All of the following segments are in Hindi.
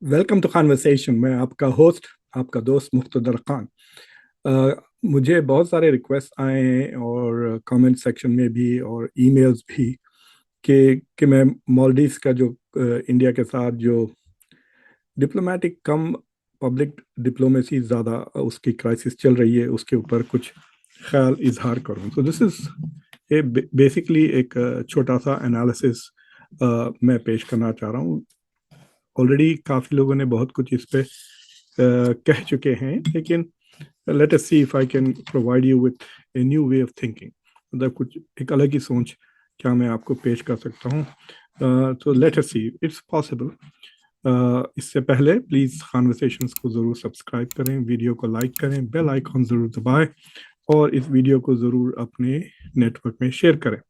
Welcome to conversation. मैं आपका होस्ट, आपका दोस्त मुख्तदर खान। मुझे बहुत सारे रिक्वेस्ट आए हैं और कमेंट सेक्शन में भी और ईमेल्स भी कि मैं मालदीव्स का जो इंडिया के साथ जो डिप्लोमेटिक कम पब्लिक डिप्लोमेसी ज़्यादा उसकी क्राइसिस चल रही है उसके ऊपर कुछ ख्याल इजहार करूं। तो दिस इज़ ए बेसिकली एक छोटा सा एनालिसिस मैं पेश करना चाह रहा हूँ। ऑलरेडी काफ़ी लोगों ने बहुत कुछ इस पे कह चुके हैं, लेकिन let us see if I can provide you with a new way of thinking. मतलब कुछ एक अलग ही सोच क्या मैं आपको पेश कर सकता हूँ। तो let us see it's possible. इससे पहले प्लीज़ कॉन्वर्सेशंस को ज़रूर सब्सक्राइब करें, वीडियो को लाइक करें, बेल आइकॉन ज़रूर दबाएं और इस वीडियो को ज़रूर अपने नेटवर्क में शेयर करें।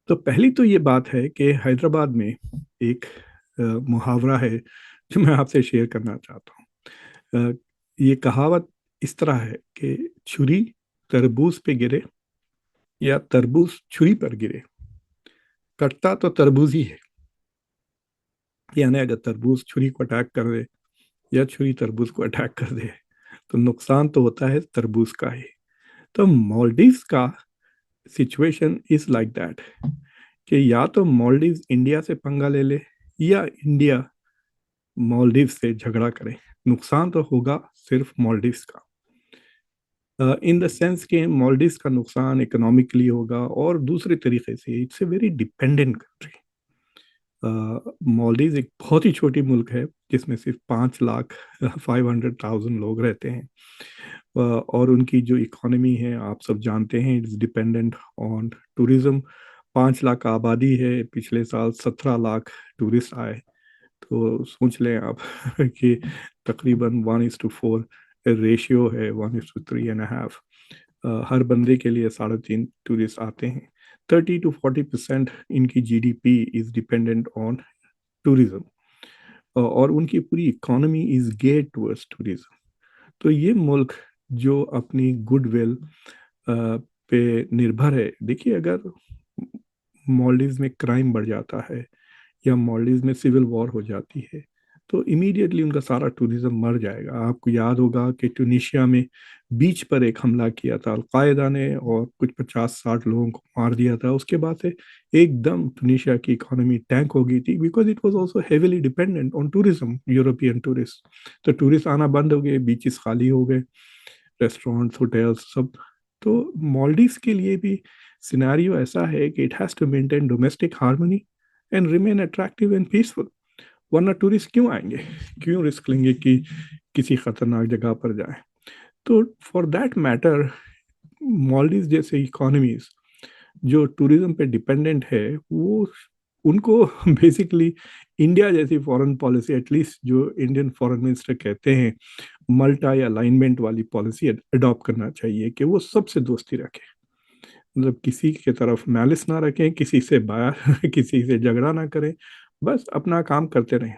तो पहली तो ये बात है कि हैदराबाद में एक मुहावरा है जो मैं आपसे शेयर करना चाहता हूँ। ये कहावत इस तरह है कि छुरी तरबूज पे गिरे या तरबूज छुरी पर गिरे, कटता तो तरबूज ही है। यानी अगर तरबूज छुरी को अटैक कर दे या छुरी तरबूज को अटैक कर दे तो नुकसान तो होता है तरबूज का ही। तो मालदीव्स का सिचुएशन इज लाइक दैट कि या तो मालदीव्स इंडिया से पंगा ले ले या इंडिया मालदीव्स से झगड़ा करे। नुकसान तो होगा सिर्फ मालदीव्स का, इन द सेंस कि मालदीव्स का नुकसान इकोनॉमिकली होगा और दूसरे तरीके से it's a very dependent country. Maldives एक बहुत ही छोटी मुल्क है जिसमें सिर्फ 5 लाख 500,000 लोग रहते हैं। और उनकी जो इकोनॉमी है आप सब जानते हैं, it's dependent on tourism. 5 lakh आबादी है, पिछले साल 17 लाख टूरिस्ट आए। तो सोच लें आप कि तकरीबन 1:4 रेशियो है, 1:3.5। हर बंदे के लिए 3.5 टूरिस्ट आते हैं। 30 to 40% इनकी GDP is dependent on tourism और उनकी पूरी economy is get towards tourism. तो ये मुल्क जो अपनी गुडविल पे निर्भर है, देखिए अगर मालदीव्स में क्राइम बढ़ जाता है या मालदीव में सिविल वॉर हो जाती है तो इमीडिएटली उनका सारा टूरिज्म मर जाएगा। आपको याद होगा कि ट्यूनीशिया में बीच पर एक हमला किया था अलकायदा ने और कुछ 50-60 लोगों को मार दिया था। उसके बाद से एकदम ट्यूनीशिया की इकोनॉमी टैंक हो गई थी because it was also heavily dependent on tourism, European tourist. तो टूरिस्ट आना बंद हो गए, बीचेस खाली हो गए, रेस्टोरेंट्स होटल्स सब। तो मालदीव्स के लिए भी सिनेरियो ऐसा है कि it has to maintain domestic harmony and remain attractive and peaceful. वरना टूरिस्ट क्यों आएंगे, क्यों रिस्क लेंगे कि किसी खतरनाक जगह पर जाए। तो फॉर दैट मैटर मालदीव जैसे इकोनॉमीज जो टूरिज्म पे डिपेंडेंट है वो उनको बेसिकली इंडिया जैसी फॉरेन पॉलिसी, एटलीस्ट जो इंडियन फॉरेन मिनिस्टर कहते हैं मल्टी अलाइनमेंट वाली पॉलिसी अडॉप्ट करना चाहिए कि वो सबसे दोस्ती रखें। मतलब किसी की तरफ मैलिस ना रखें, किसी से बाहर किसी से झगड़ा ना करें, बस अपना काम करते रहें।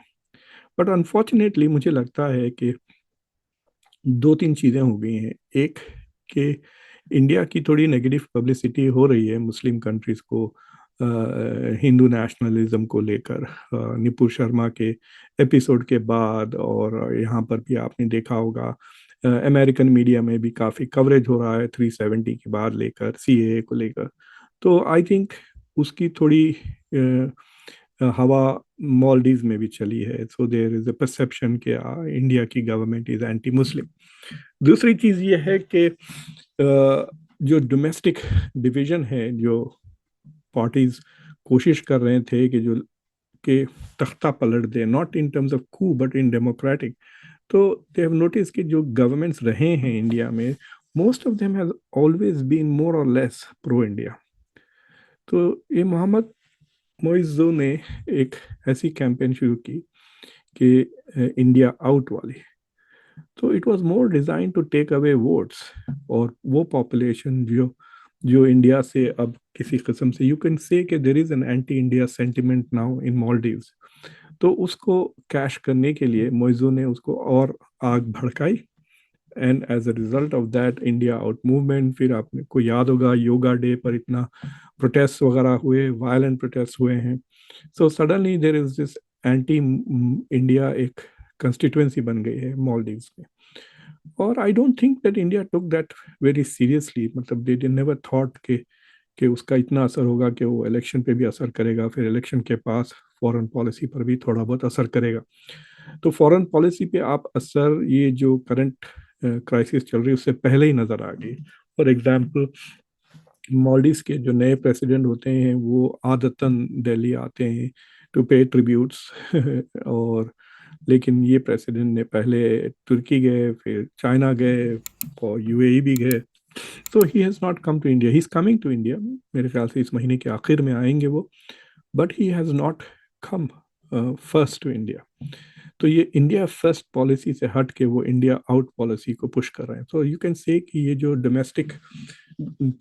बट अनफॉर्चुनेटली मुझे लगता है कि दो तीन चीज़ें हो गई हैं। एक कि इंडिया की थोड़ी नेगेटिव पब्लिसिटी हो रही है मुस्लिम कंट्रीज़ को हिंदू नेशनलिज्म को लेकर। निपुर शर्मा के एपिसोड के बाद और यहाँ पर भी आपने देखा होगा अमेरिकन मीडिया में भी काफ़ी कवरेज हो रहा है 370 के बाद लेकर सीएए को लेकर। तो आई थिंक उसकी थोड़ी हवा मालदीव में भी चली है। So there is a perception कि इंडिया की गवर्नमेंट इज एंटी मुस्लिम। दूसरी चीज ये है कि जो डोमेस्टिक डिवीजन है, जो पार्टीज कोशिश कर रहे थे कि जो कि तख्ता पलट दे, not in terms of coup but in democratic. तो दे हैव नोटिस कि जो गवर्नमेंट्स रहे हैं इंडिया में, most of them has always been more और लेस प्रो इंडिया। तो ये मोहम्मद मोइज़ो ने एक ऐसी कैंपेन शुरू की कि इंडिया आउट वाली। तो it was more design to take away votes. और वो पॉपुलेशन जो जो इंडिया से अब किसी किस्म से यू कैन से कि there is an anti India sentiment now in Maldives. तो उसको कैश करने के लिए मोइज़ो ने उसको और आग भड़काई and as a result of that India out movement. फिर आपको याद होगा योगा डे पर इतना प्रोटेस्ट वगैरह हुए, वायलेंट प्रोटेस्ट हुए हैं। So suddenly there is this anti India एक कंस्टिट्यूएंसी बन गई है मालदीव्स में। और I don't think that India took that very seriously, मतलब दे नेवर थॉट कि उसका इतना असर होगा कि वो इलेक्शन पे भी असर करेगा, फिर इलेक्शन के पास फॉरेन पॉलिसी पर भी थोड़ा बहुत असर करेगा। तो फॉरेन पॉलिसी पे आप असर ये जो करंट क्राइसिस चल रही है उससे पहले ही नजर आ गई। फॉर एग्जाम्पल, मॉलडीव्स के जो नए प्रेसिडेंट होते हैं वो आदतन दिल्ली आते हैं टू पे ट्रिब्यूट्स और लेकिन ये प्रेसिडेंट ने पहले तुर्की गए, फिर चाइना गए और यूएई भी गए। तो he has not come to India, he is coming to India, मेरे ख्याल से इस महीने के आखिर में आएंगे वो, but he has not come first to India. तो ये इंडिया फर्स्ट पॉलिसी से हट के वो इंडिया आउट पॉलिसी को पुश कर रहे हैं। तो यू कैन से कि ये जो डोमेस्टिक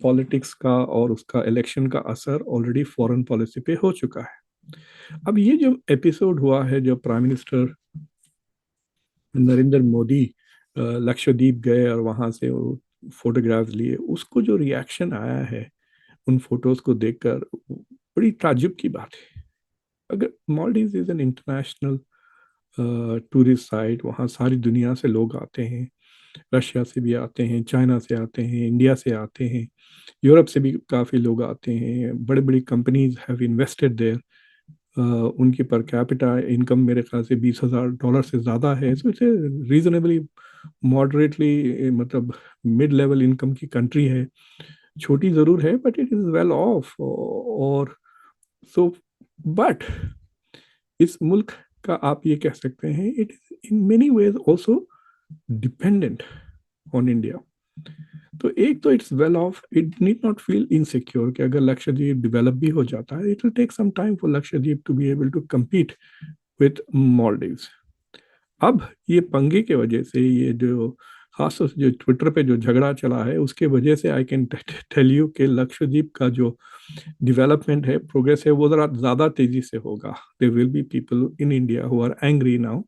पॉलिटिक्स का और उसका इलेक्शन का असर ऑलरेडी फॉरेन पॉलिसी पे हो चुका है। अब ये जो एपिसोड हुआ है, जो प्राइम मिनिस्टर नरेंद्र मोदी लक्षद्वीप गए और वहां से वो फोटोग्राफ्स लिए, उसको जो रिएक्शन आया है उन फोटोज को देखकर, बड़ी ताज्जुब की बात है। अगर Maldives is an international tourist site, वहाँ सारी दुनिया से लोग आते हैं, रशिया से भी आते हैं, चाइना से आते हैं, इंडिया से आते हैं, यूरोप से भी काफ़ी लोग आते हैं, बड़े बड़ी कंपनीज हैव इन्वेस्टेड देयर। उनकी पर कैपिटा इनकम मेरे ख्याल से $20,000 से ज़्यादा है। सो इट्स रीजनेबली मॉडरेटली, मतलब मिड लेवल इनकम की कंट्री है। छोटी ज़रूर है but it is well of. और सो बट इस मुल्क का आप ये कह सकते हैं it is in many ways also dependent on India. तो एक तो it's well off, it need not feel insecure कि अगर लक्षद्वीप डेवलप भी हो जाता है, it will take some time for Lakshadweep to be able to compete with Maldives. अब ये पंगे के वजह से, ये जो खासतौर से जो ट्विटर पे जो झगड़ा चला है उसके वजह से, आई कैन टेल यू कि लक्षद्वीप का जो डेवलपमेंट है, प्रोग्रेस है, वो ज़रा ज़्यादा तेज़ी से होगा। There will be people in India who are angry now,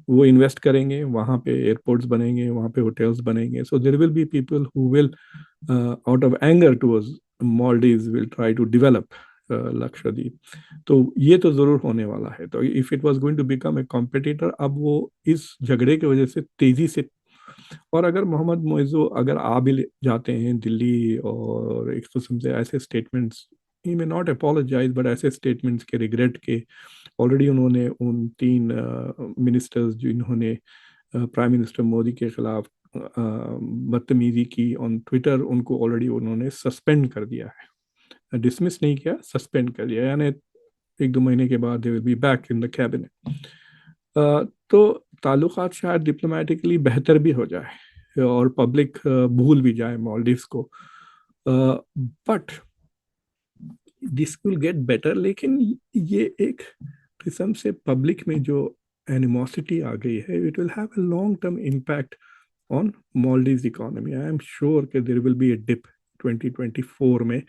वो इन्वेस्ट करेंगे, वहाँ पे एयरपोर्ट्स बनेंगे, वहाँ पे होटल्स बनेंगे। So there will be people who will out of anger towards Maldives will try to develop Lakshadweep. तो ये तो जरूर होने वाला है। तो if it was going to become a competitor, अब वो इस झगड़े की वजह से तेजी से, और अगर मोहम्मद मोइज़ो अगर आ भी जाते हैं दिल्ली और एक किस्म से ऐसे statements, he may not apologize, but ऐसे स्टेटमेंट्स के रिग्रेट के ऑलरेडी उन्होंने उन 3 मिनिस्टर्स जिन्होंने प्राइम मिनिस्टर मोदी के खिलाफ बदतमीजी की ऑन ट्विटर, उनको ऑलरेडी उन्होंने सस्पेंड कर दिया है। डिसमिस नहीं किया, सस्पेंड कर दिया, यानी 1-2 महीने के बाद they will be back in the cabinet. तो ताल्लुकात शायद डिप्लोमेटिकली बेहतर भी हो जाए और पब्लिक भूल भी जाए मालदीव्स को, but this will get better. लेकिन ये एक किस्म से पब्लिक में जो एनिमोसिटी आ गई है, it will have a long term impact on Maldives economy. I am sure कि there will be a dip 2024 में।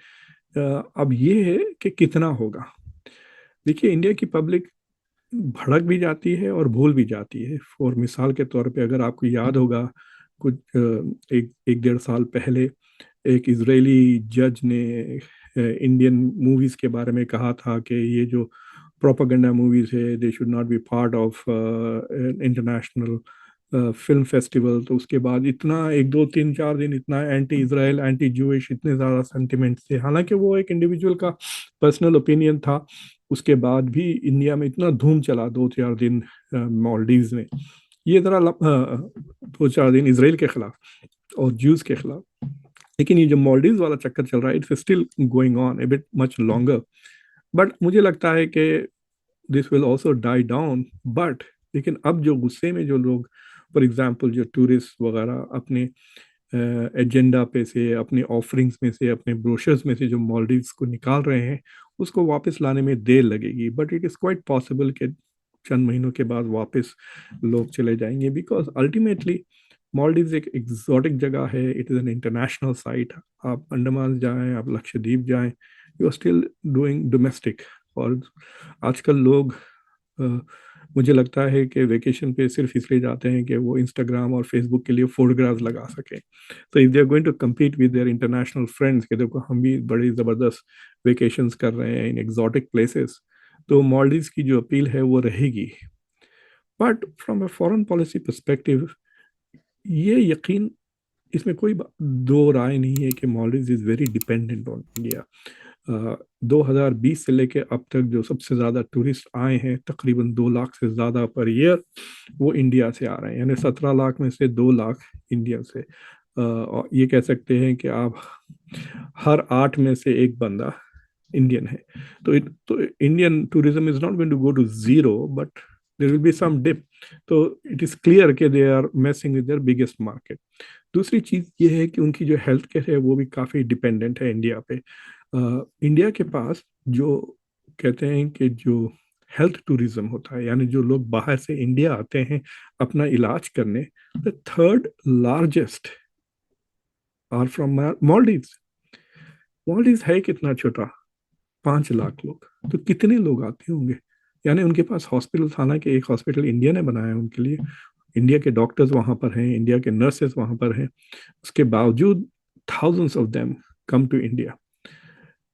अब ये है कि कितना होगा। देखिए, इंडिया की पब्लिक भड़क भी जाती है और भूल भी जाती है। और मिसाल के तौर पे अगर आपको याद होगा, कुछ 1-1.5 साल पहले एक इजरायली जज ने इंडियन मूवीज के बारे में कहा था कि ये जो प्रोपागेंडा मूवीज है, they should not be part of international film festival. तो उसके बाद इतना 1-2-3-4 दिन इतना एंटी इसराइल, एंटी जूइश, इतने ज़्यादा सेंटिमेंट्स थे, हालांकि वो एक इंडिविजुअल का पर्सनल ओपिनियन था। उसके बाद भी इंडिया में इतना धूम चला 2-4 दिन मालदीव्स में, ये ज़रा 2-4 दिन इसराइल के खिलाफ और ज्यूज के खिलाफ। लेकिन ये जो मालदीव्स वाला चक्कर चल रहा है, it's still going on a bit much longer. But मुझे लगता है कि this will also die down. But लेकिन अब जो गुस्से में जो लोग, फॉर एग्जाम्पल जो टूरिस्ट वगैरह अपने एजेंडा पे से, अपने ऑफरिंग्स में से, अपने ब्रोशर्स में से जो मालदीव्स को निकाल रहे हैं, उसको वापस लाने में देर लगेगी। But it is quite possible कि चंद महीनों के बाद वापस लोग चले जाएंगे, बिकॉज अल्टीमेटली मालदीव्स एक एग्जॉटिक जगह है, it is an international site. आप अंडमान जाएं, आप लक्षद्वीप जाएं, you are still doing domestic. और आजकल लोग मुझे लगता है कि वेकेशन पे सिर्फ इसलिए जाते हैं कि वो इंस्टाग्राम और फेसबुक के लिए फोटोग्राफ्स लगा सकें। तो if they are going to compete with their international friends कि देखो हम भी बड़ी ज़बरदस्त वेकेशंस कर रहे हैं इन एग्जॉटिक प्लेसेस, तो मॉलडीव्स की जो अपील है वो रहेगी। But from a foreign policy perspective, ये यकीन, इसमें कोई दो राय नहीं है कि Maldives is very dependent on India. 2020 से लेके अब तक जो सबसे ज़्यादा टूरिस्ट आए हैं, तकरीबन 2 लाख से ज़्यादा पर ईयर, वो इंडिया से आ रहे हैं। यानी 17 लाख में से 2 लाख इंडिया से। और ये कह सकते हैं कि आप हर 8 में से एक बंदा इंडियन है। तो Indian tourism is not going to go to zero, but there will be some dip. तो इट इज क्लियर कि they are messing with their biggest market. दूसरी चीज ये है कि उनकी जो हेल्थ केयर है वो भी काफी डिपेंडेंट है इंडिया पे। इंडिया के पास जो कहते हैं कि जो हेल्थ टूरिज्म होता है, यानी जो लोग बाहर से इंडिया आते हैं अपना इलाज करने, the third largest are from Maldives. Maldives है कितना छोटा, 5 लाख लोग, तो कितने लोग आते होंगे। यानी उनके पास हॉस्पिटल था ना, कि एक हॉस्पिटल इंडिया ने बनाया है उनके लिए, इंडिया के डॉक्टर्स वहां पर हैं, इंडिया के नर्सेस वहां पर हैं, उसके बावजूद thousands of them come to India.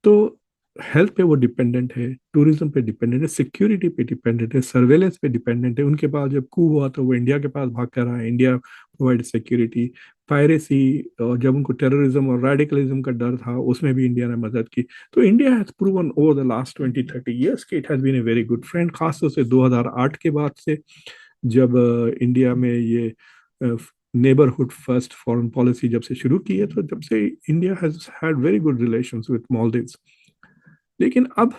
तो हेल्थ पे वो डिपेंडेंट है, टूरिज्म पे डिपेंडेंट है, सिक्योरिटी पे डिपेंडेंट है, सर्वेलेंस पे डिपेंडेंट है। उनके पास जब कू हुआ तो वो इंडिया के पास भाग कर आए, इंडिया प्रोवाइड सिक्योरिटी। पायरेसी, और जब उनको टेररिज्म और रेडिकलिज्म का डर था, उसमें भी इंडिया ने मदद की। तो India has proven over the last 20-30 years कि it has been a very good friend, खासतौर से 2008 के बाद से, जब इंडिया में ये नेबरहुड फर्स्ट फॉरेन पॉलिसी जब से शुरू की है, तो जब से India has had very good relations with Maldives. लेकिन अब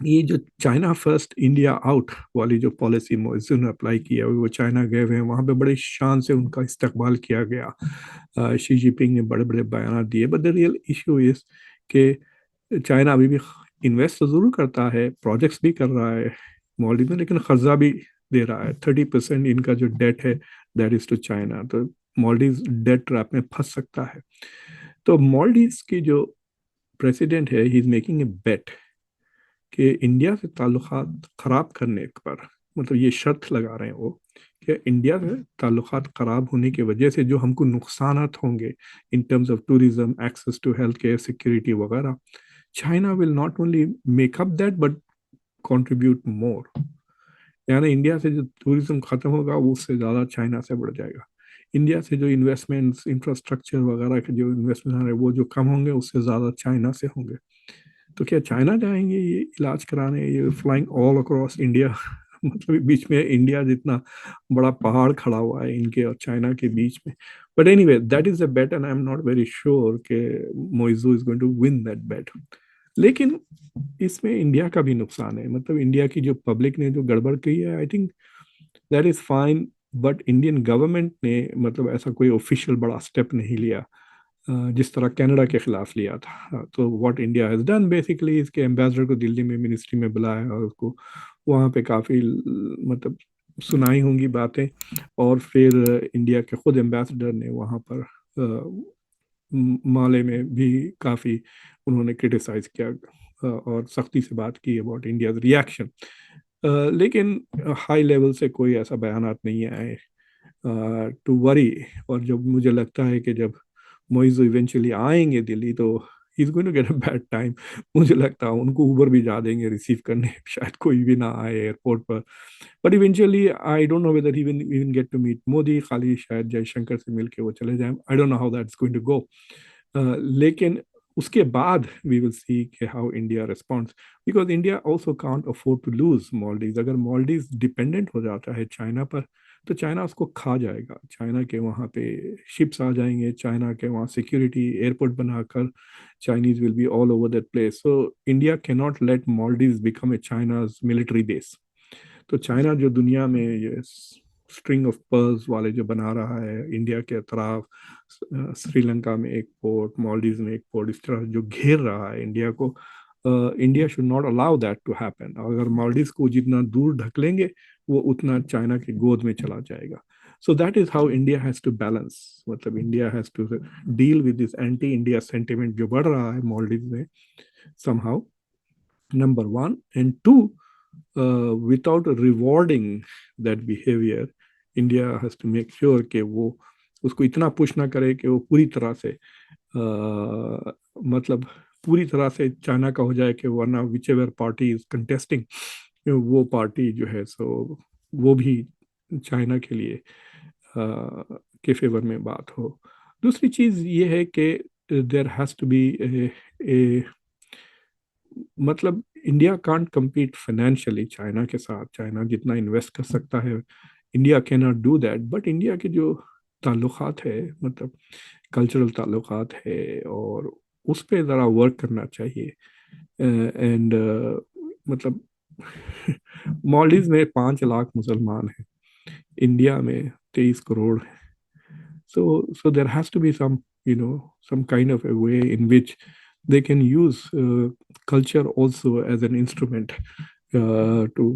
ये जो चाइना फर्स्ट इंडिया आउट वाली जो पॉलिसी मोइज़ू ने अप्लाई किया, वो चाइना गए हुए हैं, वहां पे बड़े शान से उनका इस्तकबाल किया गया। शी जिनपिंग ने बड़े बड़े बयान दिए, but the real issue is कि चाइना अभी भी इन्वेस्ट तो जरूर करता है, प्रोजेक्ट्स भी कर रहा है मॉलडीव में, लेकिन कर्जा भी दे रहा है। 30% इनका जो डेट है, दैट इज टू चाइना। तो मॉलडीव डेट ट्रैप में फंस सकता है। तो मॉलडीव की जो प्रेसिडेंट है, ही इज मेकिंग ए बेट कि इंडिया से ताल्लुकात खराब करने पर, मतलब ये शर्त लगा रहे हैं वो, कि इंडिया से ताल्लुकात खराब होने की वजह से जो हमको नुकसानात होंगे in terms of tourism, access to health care, security वगैरह, China will not only make up that but contribute more. यानी इंडिया से जो टूरिज्म खत्म होगा, वो उससे ज़्यादा चाइना से बढ़ जाएगा। इंडिया से जो इन्वेस्टमेंट्स, इंफ्रास्ट्रक्चर वगैरह के जो इन्वेस्टमेंट है, वो जो कम होंगे, उससे ज़्यादा चाइना से होंगे। तो क्या चाइना जाएंगे ये इलाज कराने, ये फ्लाइंग ऑल अक्रॉस इंडिया? मतलब बीच में इंडिया जितना बड़ा पहाड़ खड़ा हुआ है इनके और चाइना के बीच में। But anyway, that is a bet and I am not very sure कि Muizzu is going to win that bet. लेकिन इसमें इंडिया का भी नुकसान है, मतलब इंडिया की जो पब्लिक ने जो गड़बड़ की है, I think that is fine. But Indian government ने मतलब ऐसा कोई ऑफिशियल बड़ा स्टेप नहीं लिया, जिस तरह कनाडा के खिलाफ लिया था। तो what India has done basically, इसके एम्बेसडर को दिल्ली में मिनिस्ट्री में बुलाया और उसको वहाँ पे काफ़ी मतलब सुनाई होंगी बातें। और फिर इंडिया के खुद एम्बेसडर ने वहाँ पर माले में भी काफ़ी उन्होंने क्रिटिसाइज किया, और सख्ती से बात की अबाउट इंडिया रिएक्शन। लेकिन हाई लेवल से कोई ऐसा बयानात नहीं आए टू वरी। और जब मुझे लगता है कि जब मोइज़ इवेंचुअली आएंगे दिल्ली, तो he is going to get a bad time. मुझे लगता है उनको ऊबर भी जा देंगे रिसीव करने, शायद कोई भी ना आए एयरपोर्ट पर। But eventually I don't know whether he will even get to meet Modi, खाली शायद जयशंकर से मिलके वो चले जाएं। I don't know how that's going to go. लेकिन उसके बाद वी विल सी कि how India responds, because India also can't afford to lose Maldives. अगर मॉलडीव डिपेंडेंट हो जाता है चाइना पर, तो चाइना उसको खा जाएगा। चाइना के वहाँ पे शिप्स आ जाएंगे, चाइना के वहाँ सिक्योरिटी एयरपोर्ट बनाकर Chinese will be all over that place. So India can not let Maldive become a China's military base. तो चाइना जो दुनिया में ये स्ट्रिंग ऑफ पर्ल्स वाले जो बना रहा है इंडिया के अतराफ, श्रीलंका में एक पोर्ट, मालदीव में एक पोर्ट, इस तरह जो घेर रहा है इंडिया को, India should not allow that to happen. अगर मालदीव को जितना दूर ढकेलेंगे, वो उतना चाइना की गोद में चला जाएगा। So that is how India has to balance, मतलब India has to deal with this anti India sentiment जो बढ़ रहा है मालदीव में, somehow, number one. And two, without rewarding that behavior, India has to make sure कि वो उसको इतना पुश ना करे कि वो पूरी तरह से मतलब पूरी तरह से चाइना का हो जाए कि वरना which ever party is contesting वो पार्टी जो है सो वो भी चाइना के लिए के फेवर में बात हो। दूसरी चीज ये है कि देयर हैज टू बी ए मतलब India can't compete financially China के साथ। चाइना जितना इन्वेस्ट कर सकता है India can not do that, but India के जो ताल्लुकात है मतलब कल्चरल ताल्लुकात है और उस पे ज़रा वर्क करना चाहिए। एंड मतलब मालदीव में 5 लाख मुसलमान हैं, इंडिया में 23 crore. So there has to be some, some kind of a way in which they can use culture also as an instrument to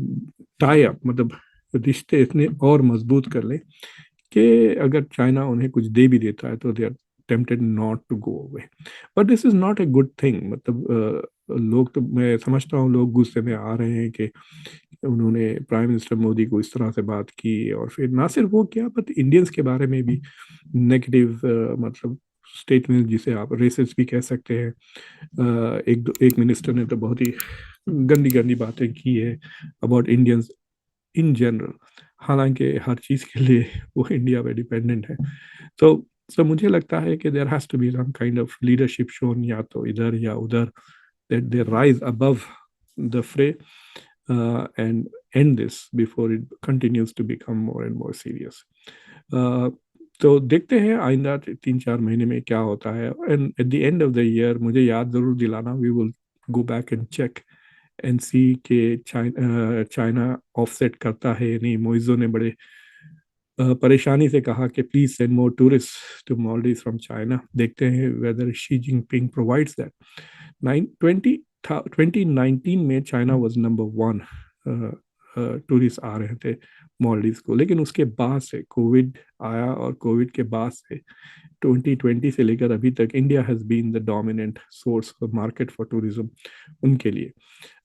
tie up, मतलब रिश्ते इतने और मजबूत कर ले कि अगर चाइना उन्हें कुछ दे भी देता है तो they are tempted not to go away. But this is not a good thing. मतलब लोग तो मैं समझता हूँ लोग गुस्से में आ रहे हैं कि उन्होंने प्राइम मिनिस्टर मोदी को इस तरह से बात की और फिर ना सिर्फ वो किया बट इंडियंस के बारे में भी नेगेटिव मतलब स्टेटमेंट जिसे आप रेसिस्ट भी कह सकते हैं। एक मिनिस्टर ने तो बहुत ही गंदी गंदी बातें की है अबाउट इंडियंस इन जनरल, हालांकि हर चीज़ के लिए वो इंडिया पे डिपेंडेंट है। तो मुझे लगता है कि there has to be some kind of leadership shown, या तो इधर या उधर, that they rise above the fray and end this before it continues to become more and more serious. तो देखते हैं आइंदा 3-4 महीने में क्या होता है। And at the end of the year मुझे याद जरूर दिलाना, we will go back and check and see के चाइना ऑफसेट करता है या नहीं। मोइजो ने बड़े परेशानी से कहा कि please send more tourist to Maldives from China. देखते हैं whether Xi Jinping provides that. 2019 में चाइना वॉज नंबर 1 टूरिस्ट आ रहे थे मालदीव को, लेकिन उसके बाद से कोविड आया और कोविड के बाद से 2020 से लेकर अभी तक India has been the dominant source of market for tourism उनके लिए।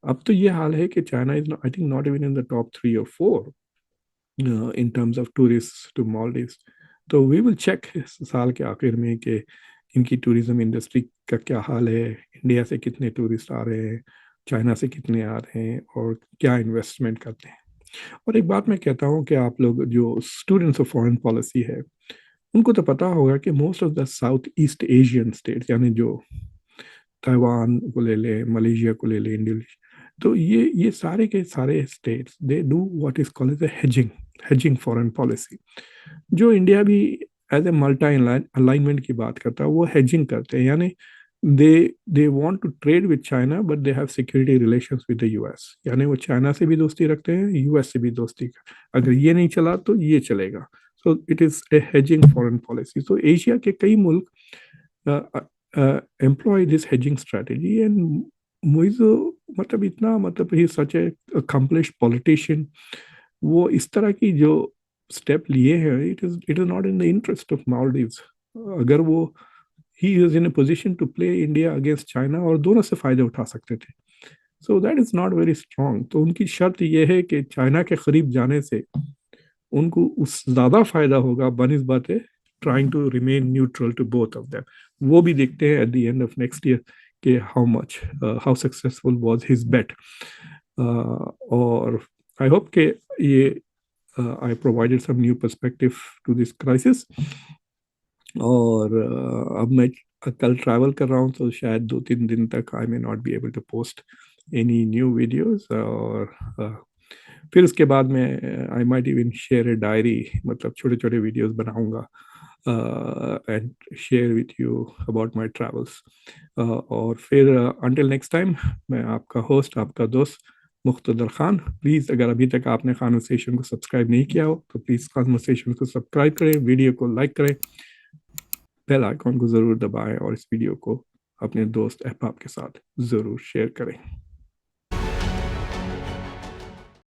अब तो ये हाल है कि China is I think not even in the top 3 or 4 in terms of tourists to Maldives. तो वी विल चेक साल के आखिर में कि इनकी टूरिज्म इंडस्ट्री का क्या हाल है, इंडिया से कितने टूरिस्ट आ रहे हैं, चाइना से कितने आ रहे हैं और क्या इन्वेस्टमेंट करते हैं। और एक बात मैं कहता हूँ कि आप लोग जो स्टूडेंट्स ऑफ फॉरेन पॉलिसी है उनको तो पता होगा कि most of the south east Asian states, यानी जो ताइवान को ले ले, मलेशिया को ले ले, इंडोनेशिया, तो ये सारे के सारे states they do what is called as hedging, hedging foreign policy. जो इंडिया भी एज ए मल्टी अलाइनमेंट की बात करता है वो हेजिंग करते हैं, यानी they they want to trade with China but they have security relations with the US. यानी वो चाइना से भी दोस्ती रखते हैं, यूएस से भी दोस्ती, अगर ये नहीं चला तो ये चलेगा। So it is a hedging foreign policy. So Asia के कई मुल्क employ this hedging strategy, and Moizo मतलब इतना मतलब ही सच ए accomplished politician, वो इस तरह की जो स्टेप लिए हैं it is not in the interest of Maldives. अगर वो he is in a position to play India against China और दोनों से फायदे उठा सकते थे। So that is not very strong. तो उनकी शर्त यह है कि चाइना के करीब जाने से उनको उस ज्यादा फायदा होगा बनस्बत trying to remain neutral to both of them. वो भी देखते हैं at the end of next year कि how successful was his bet. और आई होप कि ये I provided some new perspective to this crisis. और अब मैं कल ट्रैवल कर रहा हूँ तो शायद 2-3 दिन तक I may not be able to post any new videos. और फिर उसके बाद में I might even share a diary, मतलब छोटे छोटे वीडियोस बनाऊंगा and share with you about my travels. और फिर अंटिल नेक्स्ट टाइम, मैं आपका होस्ट, आपका दोस्त मुख्तदर खान। प्लीज़ अगर अभी तक आपने कॉन्वर्सेशन को सब्सक्राइब नहीं किया हो तो प्लीज़ कॉन्वर्सेशन को सब्सक्राइब करें, वीडियो को लाइक करें, बेल आइकॉन को ज़रूर दबाएं और इस वीडियो को अपने दोस्त अहबाब के साथ ज़रूर शेयर करें।